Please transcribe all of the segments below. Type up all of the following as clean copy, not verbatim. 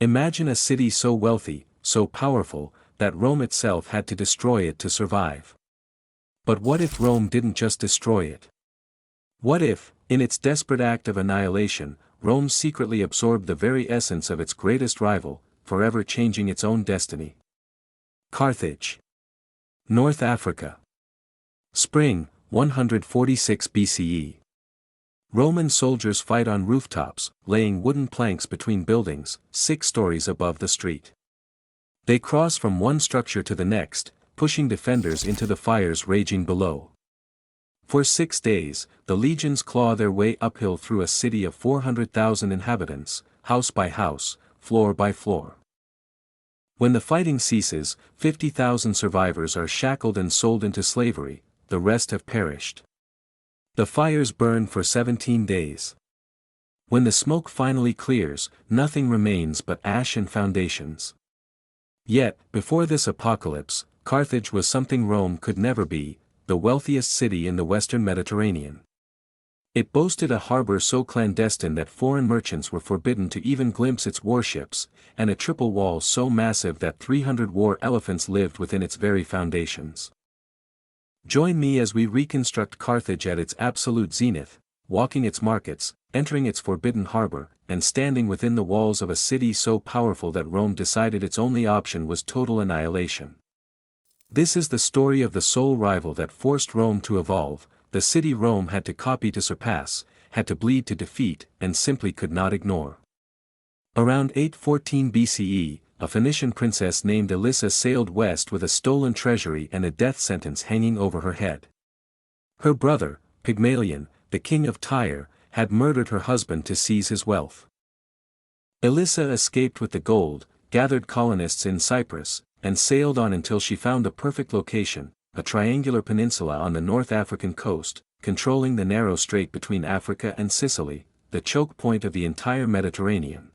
Imagine a city so wealthy, so powerful, that Rome itself had to destroy it to survive. But what if Rome didn't just destroy it? What if, in its desperate act of annihilation, Rome secretly absorbed the very essence of its greatest rival, forever changing its own destiny? Carthage. North Africa. Spring, 146 BCE. Roman soldiers fight on rooftops, laying wooden planks between buildings, 6 stories above the street. They cross from one structure to the next, pushing defenders into the fires raging below. For 6 days, the legions claw their way uphill through a city of 400,000 inhabitants, house by house, floor by floor. When the fighting ceases, 50,000 survivors are shackled and sold into slavery, the rest have perished. The fires burn for 17 days. When the smoke finally clears, nothing remains but ash and foundations. Yet, before this apocalypse, Carthage was something Rome could never be, the wealthiest city in the western Mediterranean. It boasted a harbor so clandestine that foreign merchants were forbidden to even glimpse its warships, and a triple wall so massive that 300 war elephants lived within its very foundations. Join me as we reconstruct Carthage at its absolute zenith, walking its markets, entering its forbidden harbor, and standing within the walls of a city so powerful that Rome decided its only option was total annihilation. This is the story of the sole rival that forced Rome to evolve, the city Rome had to copy to surpass, had to bleed to defeat, and simply could not ignore. Around 814 BCE, a Phoenician princess named Elissa sailed west with a stolen treasury and a death sentence hanging over her head. Her brother, Pygmalion, the king of Tyre, had murdered her husband to seize his wealth. Elissa escaped with the gold, gathered colonists in Cyprus, and sailed on until she found the perfect location, a triangular peninsula on the North African coast, controlling the narrow strait between Africa and Sicily, the choke point of the entire Mediterranean.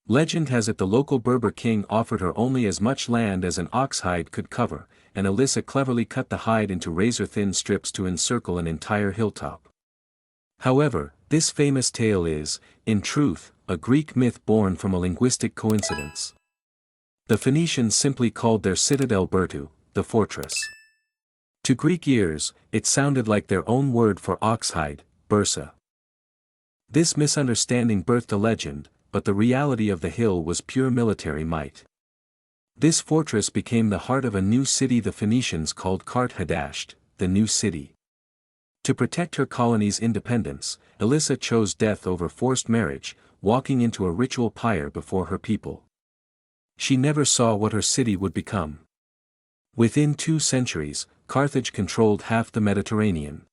Legend has it the local Berber king offered her only as much land as an ox hide could cover, and Elissa cleverly cut the hide into razor-thin strips to encircle an entire hilltop. However, this famous tale is, in truth, a Greek myth born from a linguistic coincidence. The Phoenicians simply called their citadel Bertu, the fortress. To Greek ears, it sounded like their own word for oxhide, bursa. This misunderstanding birthed a legend, but the reality of the hill was pure military might. This fortress became the heart of a new city the Phoenicians called Carthage, the new city. To protect her colony's independence, Elissa chose death over forced marriage, walking into a ritual pyre before her people. She never saw what her city would become. Within 2 centuries, Carthage controlled half the Mediterranean.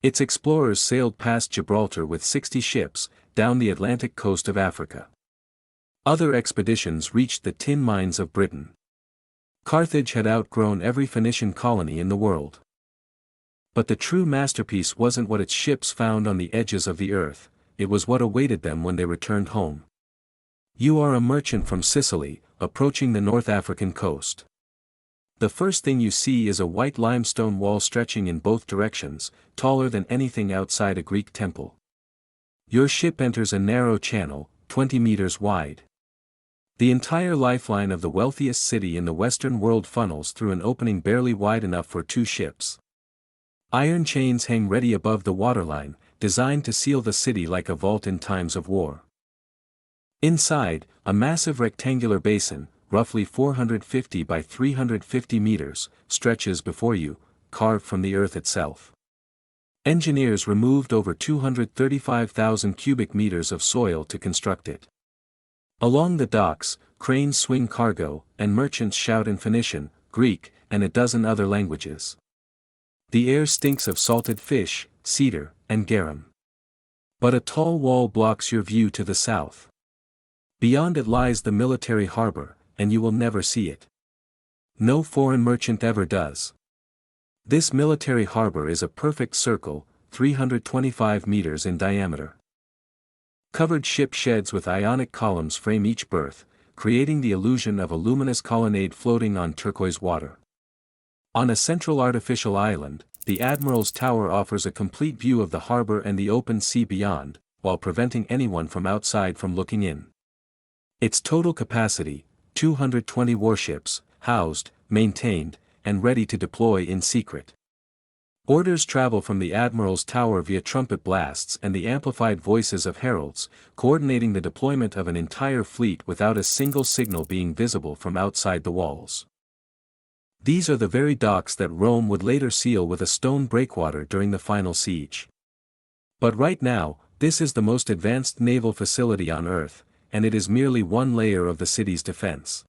Its explorers sailed past Gibraltar with 60 ships, down the Atlantic coast of Africa. Other expeditions reached the tin mines of Britain. Carthage had outgrown every Phoenician colony in the world. But the true masterpiece wasn't what its ships found on the edges of the earth, it was what awaited them when they returned home. You are a merchant from Sicily, approaching the North African coast. The first thing you see is a white limestone wall stretching in both directions, taller than anything outside a Greek temple. Your ship enters a narrow channel, 20 meters wide. The entire lifeline of the wealthiest city in the Western world funnels through an opening barely wide enough for 2 ships. Iron chains hang ready above the waterline, designed to seal the city like a vault in times of war. Inside, a massive rectangular basin, roughly 450 by 350 meters, stretches before you, carved from the earth itself. Engineers removed over 235,000 cubic meters of soil to construct it. Along the docks, cranes swing cargo, and merchants shout in Phoenician, Greek, and a dozen other languages. The air stinks of salted fish, cedar, and garum. But a tall wall blocks your view to the south. Beyond it lies the military harbor, and you will never see it. No foreign merchant ever does. This military harbor is a perfect circle, 325 meters in diameter. Covered ship sheds with Ionic columns frame each berth, creating the illusion of a luminous colonnade floating on turquoise water. On a central artificial island, the Admiral's Tower offers a complete view of the harbor and the open sea beyond, while preventing anyone from outside from looking in. Its total capacity, 220 warships, housed, maintained, and ready to deploy in secret. Orders travel from the admiral's tower via trumpet blasts and the amplified voices of heralds, coordinating the deployment of an entire fleet without a single signal being visible from outside the walls. These are the very docks that Rome would later seal with a stone breakwater during the final siege. But right now, this is the most advanced naval facility on Earth, and it is merely one layer of the city's defense.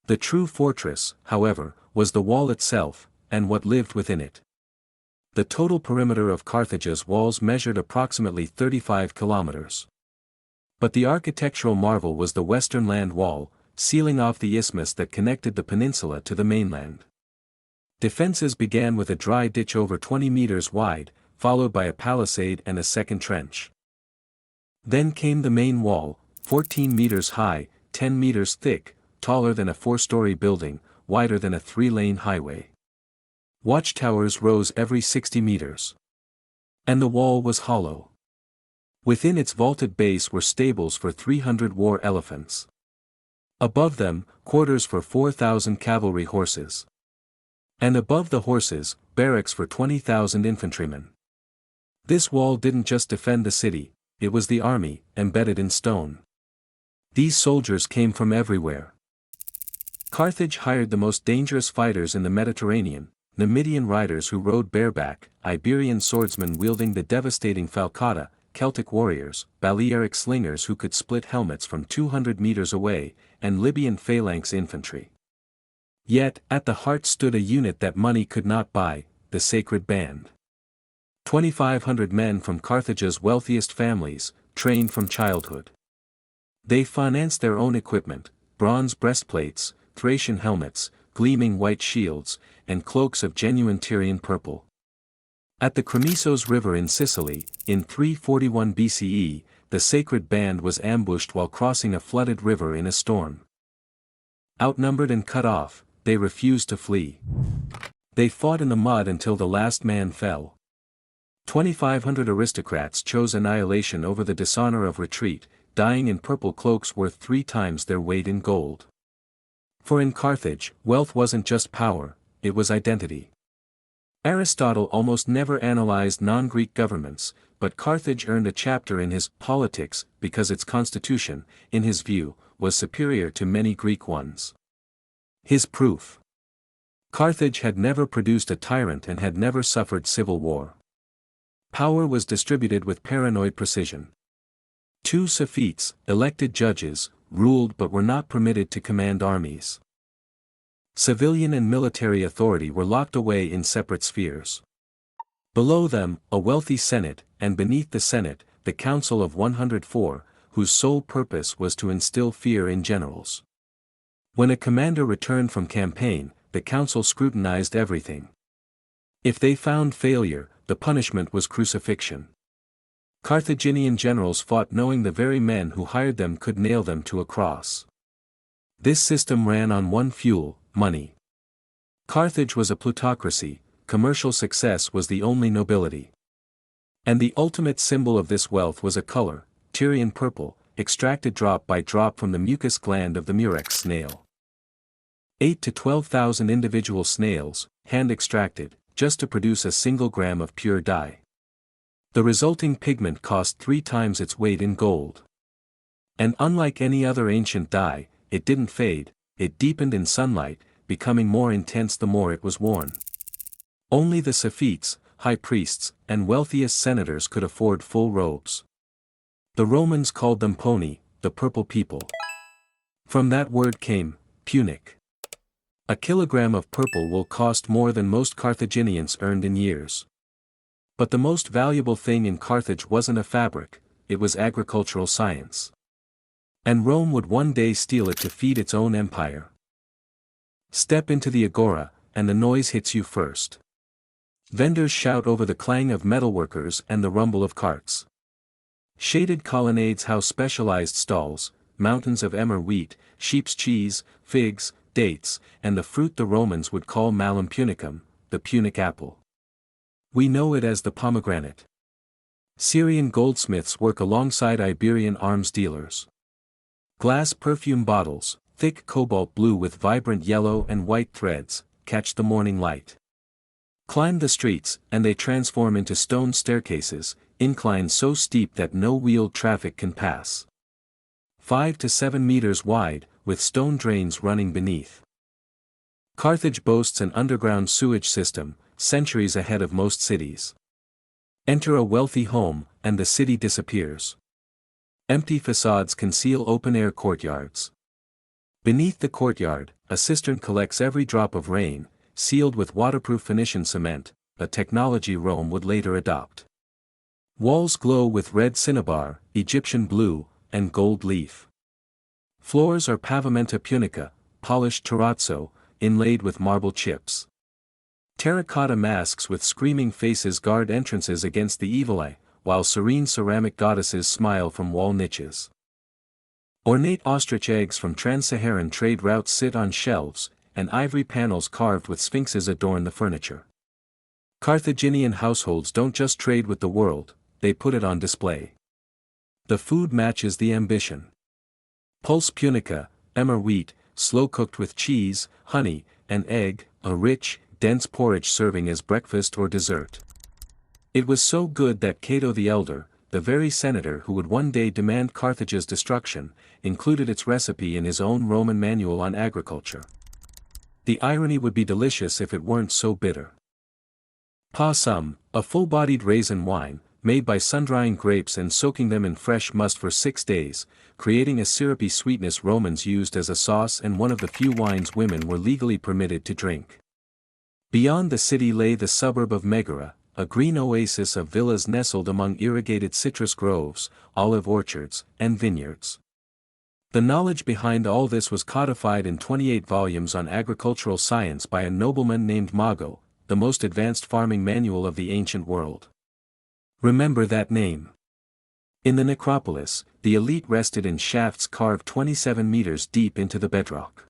The true fortress, however, was the wall itself, and what lived within it. The total perimeter of Carthage's walls measured approximately 35 kilometers. But the architectural marvel was the western land wall, sealing off the isthmus that connected the peninsula to the mainland. Defenses began with a dry ditch over 20 meters wide, followed by a palisade and a second trench. Then came the main wall, 14 meters high, 10 meters thick, taller than a 4-story building, wider than a 3-lane highway. Watchtowers rose every 60 meters. And the wall was hollow. Within its vaulted base were stables for 300 war elephants. Above them, quarters for 4,000 cavalry horses. And above the horses, barracks for 20,000 infantrymen. This wall didn't just defend the city, it was the army, embedded in stone. These soldiers came from everywhere. Carthage hired the most dangerous fighters in the Mediterranean, Numidian riders who rode bareback, Iberian swordsmen wielding the devastating falcata, Celtic warriors, Balearic slingers who could split helmets from 200 meters away, and Libyan phalanx infantry. Yet, at the heart stood a unit that money could not buy, the Sacred Band. 2,500 men from Carthage's wealthiest families, trained from childhood. They financed their own equipment, bronze breastplates, Thracian helmets, gleaming white shields, and cloaks of genuine Tyrian purple. At the Chromisos River in Sicily, in 341 BCE, the Sacred Band was ambushed while crossing a flooded river in a storm. Outnumbered and cut off, they refused to flee. They fought in the mud until the last man fell. 2,500 aristocrats chose annihilation over the dishonor of retreat, dying in purple cloaks worth 3 times their weight in gold. For in Carthage, wealth wasn't just power, it was identity. Aristotle almost never analyzed non-Greek governments, but Carthage earned a chapter in his Politics because its constitution, in his view, was superior to many Greek ones. His proof. Carthage had never produced a tyrant and had never suffered civil war. Power was distributed with paranoid precision. 2 Sophites, elected judges, ruled but were not permitted to command armies. Civilian and military authority were locked away in separate spheres. Below them, a wealthy Senate, and beneath the Senate, the Council of 104, whose sole purpose was to instill fear in generals. When a commander returned from campaign, the council scrutinized everything. If they found failure, the punishment was crucifixion. Carthaginian generals fought knowing the very men who hired them could nail them to a cross. This system ran on one fuel, money. Carthage was a plutocracy, commercial success was the only nobility. And the ultimate symbol of this wealth was a color, Tyrian purple, extracted drop by drop from the mucus gland of the murex snail. 8 to 12,000 individual snails, hand-extracted, just to produce a single gram of pure dye. The resulting pigment cost 3 times its weight in gold. And unlike any other ancient dye, it didn't fade, it deepened in sunlight, becoming more intense the more it was worn. Only the Sophites, high priests, and wealthiest senators could afford full robes. The Romans called them poni, the purple people. From that word came, punic. A kilogram of purple wool cost more than most Carthaginians earned in years. But the most valuable thing in Carthage wasn't a fabric, it was agricultural science. And Rome would one day steal it to feed its own empire. Step into the agora, and the noise hits you first. Vendors shout over the clang of metalworkers and the rumble of carts. Shaded colonnades house specialized stalls, mountains of emmer wheat, sheep's cheese, figs, dates, and the fruit the Romans would call malum punicum, the Punic apple. We know it as the pomegranate. Syrian goldsmiths work alongside Iberian arms dealers. Glass perfume bottles, thick cobalt blue with vibrant yellow and white threads, catch the morning light. Climb the streets, and they transform into stone staircases, inclines so steep that no wheeled traffic can pass. 5 to 7 meters wide, with stone drains running beneath. Carthage boasts an underground sewage system, centuries ahead of most cities. Enter a wealthy home, and the city disappears. Empty facades conceal open-air courtyards. Beneath the courtyard, a cistern collects every drop of rain, sealed with waterproof Phoenician cement, a technology Rome would later adopt. Walls glow with red cinnabar, Egyptian blue, and gold leaf. Floors are pavimenta punica, polished terrazzo, inlaid with marble chips. Terracotta masks with screaming faces guard entrances against the evil eye, while serene ceramic goddesses smile from wall niches. Ornate ostrich eggs from trans-Saharan trade routes sit on shelves, and ivory panels carved with sphinxes adorn the furniture. Carthaginian households don't just trade with the world, they put it on display. The food matches the ambition. Pulse punica, emmer wheat, slow-cooked with cheese, honey, and egg, a rich, dense porridge serving as breakfast or dessert. It was so good that Cato the Elder, the very senator who would one day demand Carthage's destruction, included its recipe in his own Roman manual on agriculture. The irony would be delicious if it weren't so bitter. Passum, a full-bodied raisin wine, made by sun-drying grapes and soaking them in fresh must for 6 days, creating a syrupy sweetness Romans used as a sauce and one of the few wines women were legally permitted to drink. Beyond the city lay the suburb of Megara, a green oasis of villas nestled among irrigated citrus groves, olive orchards, and vineyards. The knowledge behind all this was codified in 28 volumes on agricultural science by a nobleman named Mago, the most advanced farming manual of the ancient world. Remember that name. In the necropolis, the elite rested in shafts carved 27 meters deep into the bedrock.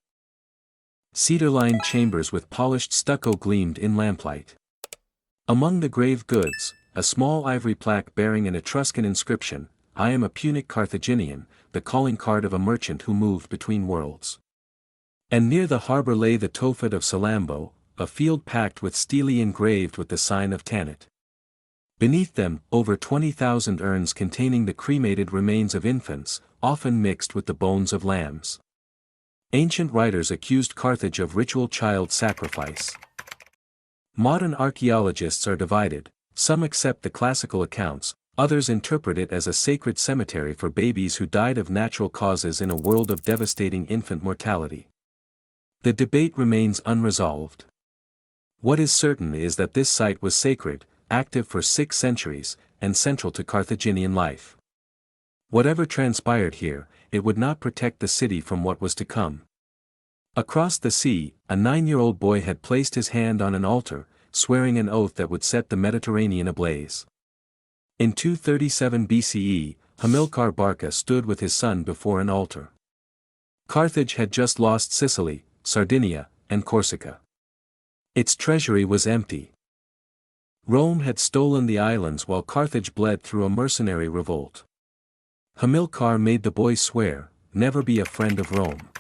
Cedar-lined chambers with polished stucco gleamed in lamplight. Among the grave goods, a small ivory plaque bearing an Etruscan inscription, "I am a Punic Carthaginian," the calling card of a merchant who moved between worlds. And near the harbor lay the Tophet of Salambo, a field packed with stele engraved with the sign of Tanit. Beneath them, over 20,000 urns containing the cremated remains of infants, often mixed with the bones of lambs. Ancient writers accused Carthage of ritual child sacrifice. Modern archaeologists are divided, some accept the classical accounts, others interpret it as a sacred cemetery for babies who died of natural causes in a world of devastating infant mortality. The debate remains unresolved. What is certain is that this site was sacred, active for 6 centuries, and central to Carthaginian life. Whatever transpired here, it would not protect the city from what was to come. Across the sea, a 9-year-old boy had placed his hand on an altar, swearing an oath that would set the Mediterranean ablaze. In 237 BCE, Hamilcar Barca stood with his son before an altar. Carthage had just lost Sicily, Sardinia, and Corsica. Its treasury was empty. Rome had stolen the islands while Carthage bled through a mercenary revolt. Hamilcar made the boy swear, never be a friend of Rome.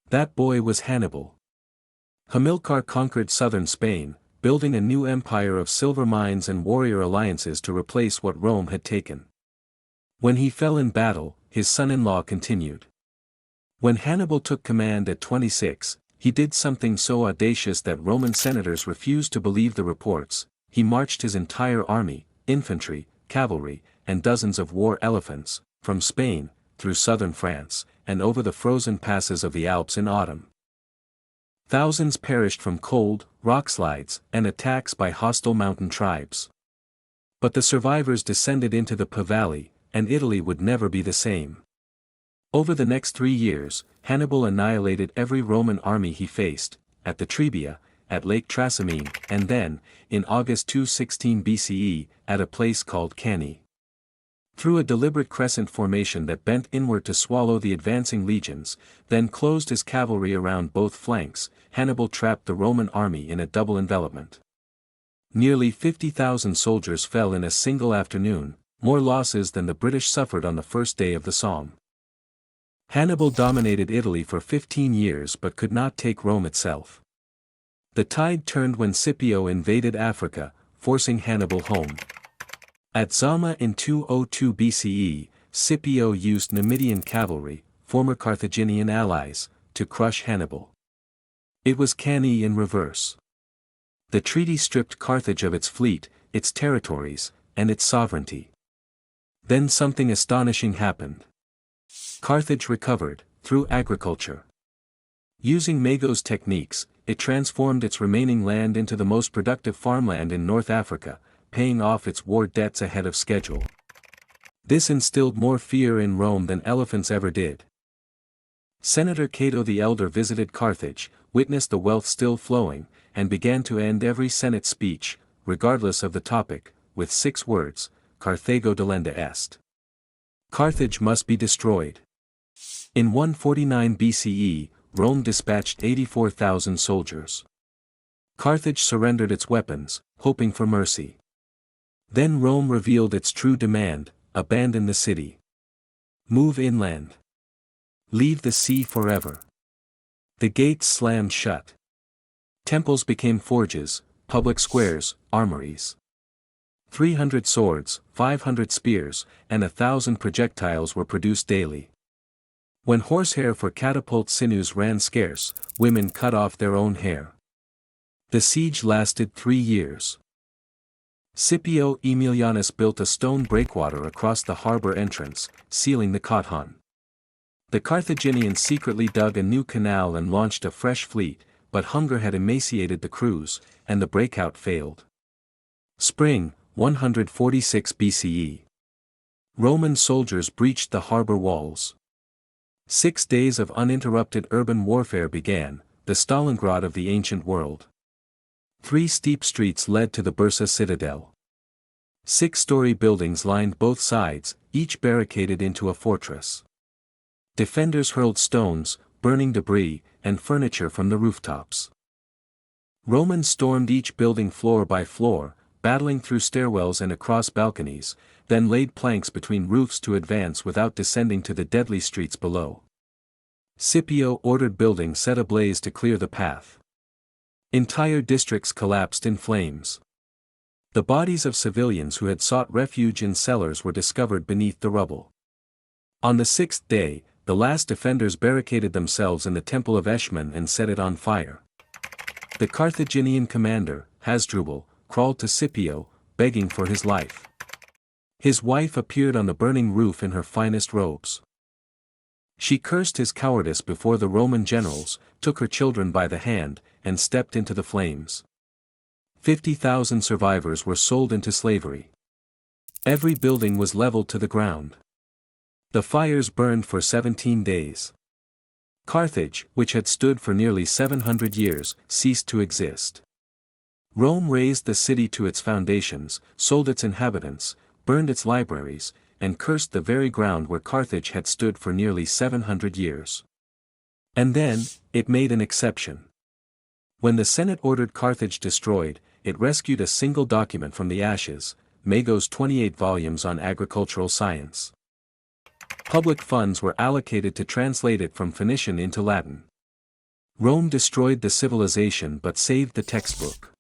That boy was Hannibal. Hamilcar conquered southern Spain, building a new empire of silver mines and warrior alliances to replace what Rome had taken. When he fell in battle, his son-in-law continued. When Hannibal took command at 26, he did something so audacious that Roman senators refused to believe the reports. He marched his entire army, infantry, cavalry, and dozens of war elephants, from Spain, through southern France, and over the frozen passes of the Alps in autumn. Thousands perished from cold, rockslides, and attacks by hostile mountain tribes. But the survivors descended into the Po Valley, and Italy would never be the same. Over the next 3 years, Hannibal annihilated every Roman army he faced, at the Trebia, at Lake Trasimene, and then, in August 216 BCE, at a place called Cannae. Through a deliberate crescent formation that bent inward to swallow the advancing legions, then closed his cavalry around both flanks, Hannibal trapped the Roman army in a double envelopment. Nearly 50,000 soldiers fell in a single afternoon, more losses than the British suffered on the first day of the Somme. Hannibal dominated Italy for 15 years but could not take Rome itself. The tide turned when Scipio invaded Africa, forcing Hannibal home. At Zama in 202 BCE, Scipio used Numidian cavalry, former Carthaginian allies, to crush Hannibal. It was Cannae in reverse. The treaty stripped Carthage of its fleet, its territories, and its sovereignty. Then something astonishing happened. Carthage recovered, through agriculture. Using Mago's techniques, it transformed its remaining land into the most productive farmland in North Africa, paying off its war debts ahead of schedule. This instilled more fear in Rome than elephants ever did. Senator Cato the Elder visited Carthage, witnessed the wealth still flowing, and began to end every Senate speech, regardless of the topic, with 6 words: Carthago delenda est. Carthage must be destroyed. In 149 BCE, Rome dispatched 84,000 soldiers. Carthage surrendered its weapons, hoping for mercy. Then Rome revealed its true demand: abandon the city. Move inland. Leave the sea forever. The gates slammed shut. Temples became forges, public squares, armories. 300 swords, 500 spears, and 1,000 projectiles were produced daily. When horsehair for catapult sinews ran scarce, women cut off their own hair. The siege lasted 3 years. Scipio Aemilianus built a stone breakwater across the harbor entrance, sealing the Carthaginian. The Carthaginians secretly dug a new canal and launched a fresh fleet, but hunger had emaciated the crews, and the breakout failed. Spring, 146 BCE. Roman soldiers breached the harbor walls. 6 days of uninterrupted urban warfare began, the Stalingrad of the ancient world. 3 steep streets led to the Bursa citadel. 6-story buildings lined both sides, each barricaded into a fortress. Defenders hurled stones, burning debris, and furniture from the rooftops. Romans stormed each building floor by floor, battling through stairwells and across balconies, then laid planks between roofs to advance without descending to the deadly streets below. Scipio ordered buildings set ablaze to clear the path. Entire districts collapsed in flames. The bodies of civilians who had sought refuge in cellars were discovered beneath the rubble. On the 6th day, the last defenders barricaded themselves in the temple of Eshmun and set it on fire. The Carthaginian commander, Hasdrubal, crawled to Scipio, begging for his life. His wife appeared on the burning roof in her finest robes. She cursed his cowardice before the Roman generals, took her children by the hand, and stepped into the flames. 50,000 survivors were sold into slavery. Every building was leveled to the ground. The fires burned for 17 days. Carthage, which had stood for nearly 700 years, ceased to exist. Rome razed the city to its foundations, sold its inhabitants, burned its libraries, and cursed the very ground where Carthage had stood for nearly 700 years. And then, it made an exception. When the Senate ordered Carthage destroyed, it rescued a single document from the ashes, Mago's 28 volumes on agricultural science. Public funds were allocated to translate it from Phoenician into Latin. Rome destroyed the civilization but saved the textbook.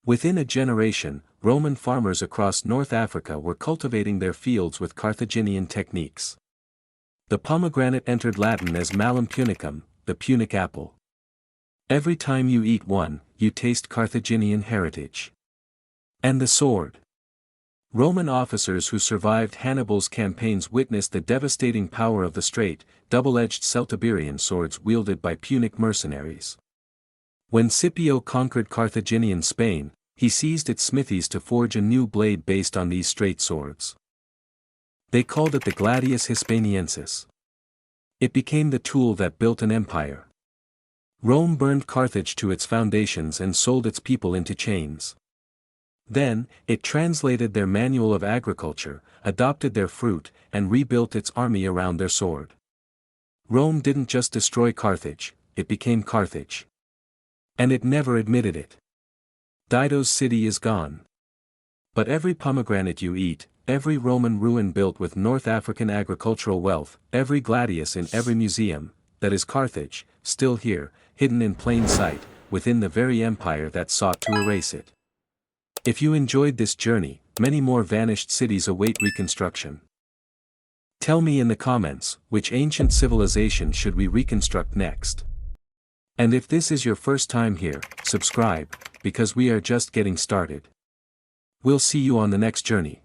Within a generation, Roman farmers across North Africa were cultivating their fields with Carthaginian techniques. The pomegranate entered Latin as malum punicum, the Punic apple. Every time you eat one, you taste Carthaginian heritage. And the sword. Roman officers who survived Hannibal's campaigns witnessed the devastating power of the straight, double-edged Celtiberian swords wielded by Punic mercenaries. When Scipio conquered Carthaginian Spain, he seized its smithies to forge a new blade based on these straight swords. They called it the gladius hispaniensis. It became the tool that built an empire. Rome burned Carthage to its foundations and sold its people into chains. Then, it translated their manual of agriculture, adopted their fruit, and rebuilt its army around their sword. Rome didn't just destroy Carthage, it became Carthage. And it never admitted it. Dido's city is gone. But every pomegranate you eat, every Roman ruin built with North African agricultural wealth, every gladius in every museum, that is Carthage, still here, hidden in plain sight, within the very empire that sought to erase it. If you enjoyed this journey, many more vanished cities await reconstruction. Tell me in the comments, which ancient civilization should we reconstruct next? And if this is your first time here, subscribe, because we are just getting started. We'll see you on the next journey.